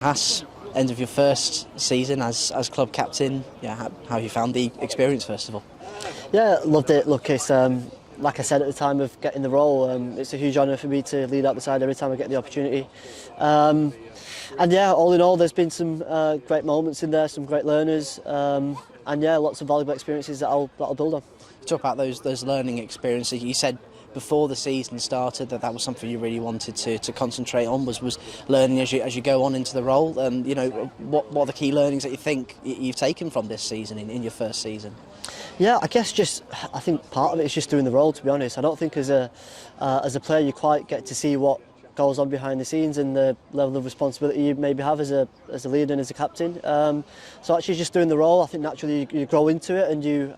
Has, end of your first season as club captain, yeah, how have you found the experience first of all? Yeah, loved it. Look, it's like I said at the time of getting the role, it's a huge honour for me to lead out the side every time I get the opportunity. And yeah, all in all, there's been some great moments in there, some great learners, and yeah, lots of valuable experiences that I'll build on. Talk about those learning experiences. You said before the season started that was something you really wanted to concentrate on was learning as you go on into the role. And what are the key learnings that you think you've taken from this season in your first season? Yeah, I guess I think part of it is just doing the role. To be honest, I don't think as a player you quite get to see what goes on behind the scenes and the level of responsibility you maybe have as a leader and as a captain. So actually just doing the role, I think naturally you grow into it and you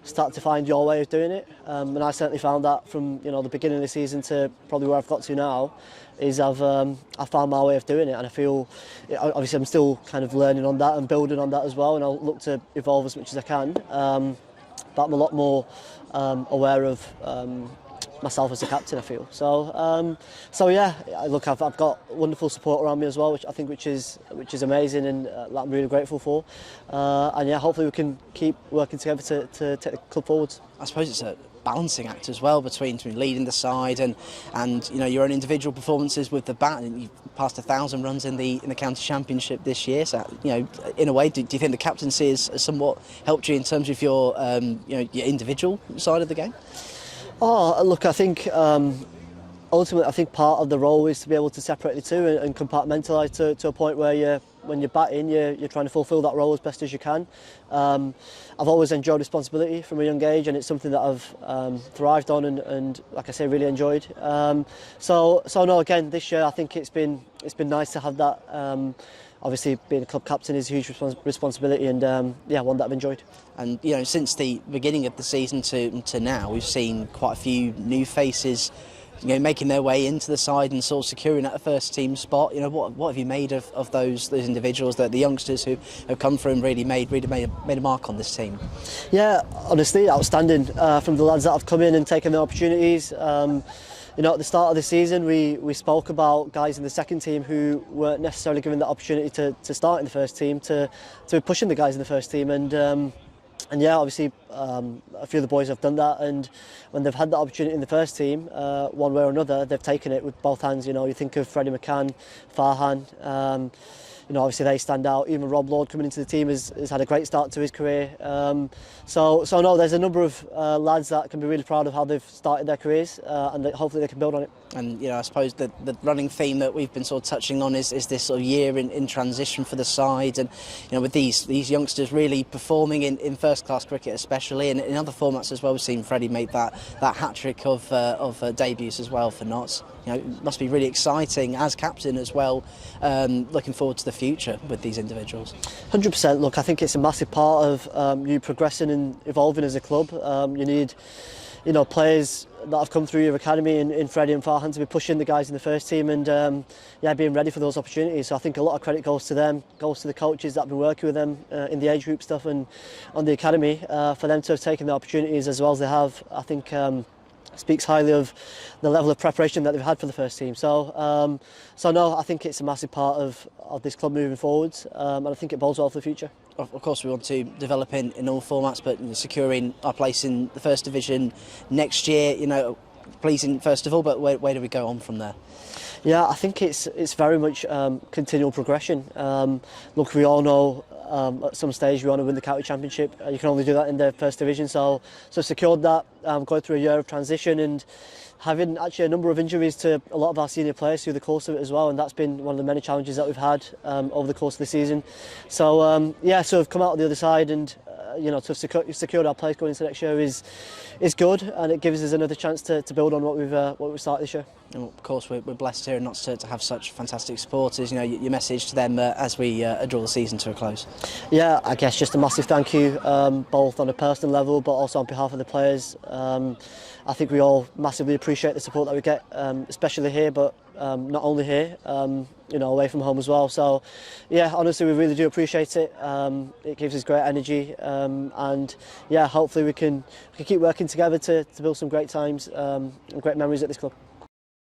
start to find your way of doing it. And I certainly found that from the beginning of the season to probably where I've got to now. Is I found my way of doing it, and I feel obviously I'm still kind of learning on that and building on that as well, and I'll look to evolve as much as I can. But I'm a lot more aware of myself as a captain, I feel. So yeah, look, I've got wonderful support around me as well, which is amazing, and that I'm really grateful for. And yeah, hopefully we can keep working together to take the club forwards. I suppose it's a balancing act as well between leading the side and your own individual performances with the bat. And you've passed 1,000 runs in the county championship this year. So in a way, do you think the captaincy has somewhat helped you in terms of your your individual side of the game? Oh, look, I think ultimately, I think part of the role is to be able to separate the two and compartmentalise to a point where when you're batting, you're trying to fulfil that role as best as you can. I've always enjoyed responsibility from a young age, and it's something that I've thrived on and like I say, really enjoyed. So no, again, this year I think it's been nice to have that. Obviously, being a club captain is a huge responsibility, and yeah, one that I've enjoyed. And since the beginning of the season to now, we've seen quite a few new faces, making their way into the side and sort of securing that first team spot. What have you made of those individuals, the youngsters who have come through and really made a mark on this team? Yeah, honestly, outstanding from the lads that have come in and taken their opportunities. At the start of the season, we spoke about guys in the second team who weren't necessarily given the opportunity to start in the first team, to pushing the guys in the first team, and yeah, obviously a few of the boys have done that, and when they've had the opportunity in the first team, one way or another, they've taken it with both hands. You think of Freddie McCann, Farhan. Obviously they stand out. Even Rob Lord coming into the team has had a great start to his career. So no, there's a number of lads that can be really proud of how they've started their careers, and hopefully they can build on it. And I suppose the running theme that we've been sort of touching on is this sort of year in transition for the side, and with these youngsters really performing in first class cricket especially, and in other formats as well. We've seen Freddie make that hat trick of debuts as well for Notts. It must be really exciting as captain as well, looking forward to the future with these individuals. 100%. Look, I think it's a massive part of you progressing and evolving as a club. You need players that have come through your academy in Freddie and Farhan to be pushing the guys in the first team and being ready for those opportunities. So I think a lot of credit goes to them, goes to the coaches that have been working with them in the age group stuff and on the academy, for them to have taken the opportunities as well as they have. I think speaks highly of the level of preparation that they've had for the first team. So no, I think it's a massive part of this club moving forwards, and I think it bodes well for the future. Of course, we want to develop in all formats, but securing our place in the First Division next year, pleasing first of all, but where do we go on from there? Yeah, I think it's very much continual progression. Look, we all know at some stage we want to win the county championship. You can only do that in the First Division, so secured that, going through a year of transition and having actually a number of injuries to a lot of our senior players through the course of it as well, and that's been one of the many challenges that we've had over the course of the season. So so we've come out on the other side, and to have secured our place going into next year is good, and it gives us another chance to build on what we've started this year. And of course, we're blessed here not to have such fantastic supporters. Your message to them as we draw the season to a close. Yeah, I guess just a massive thank you, both on a personal level, but also on behalf of the players. I think we all massively appreciate the support that we get, especially here, but not only here, away from home as well. So, yeah, honestly, we really do appreciate it. It gives us great energy, and yeah, hopefully we can keep working together to build some great times and great memories at this club.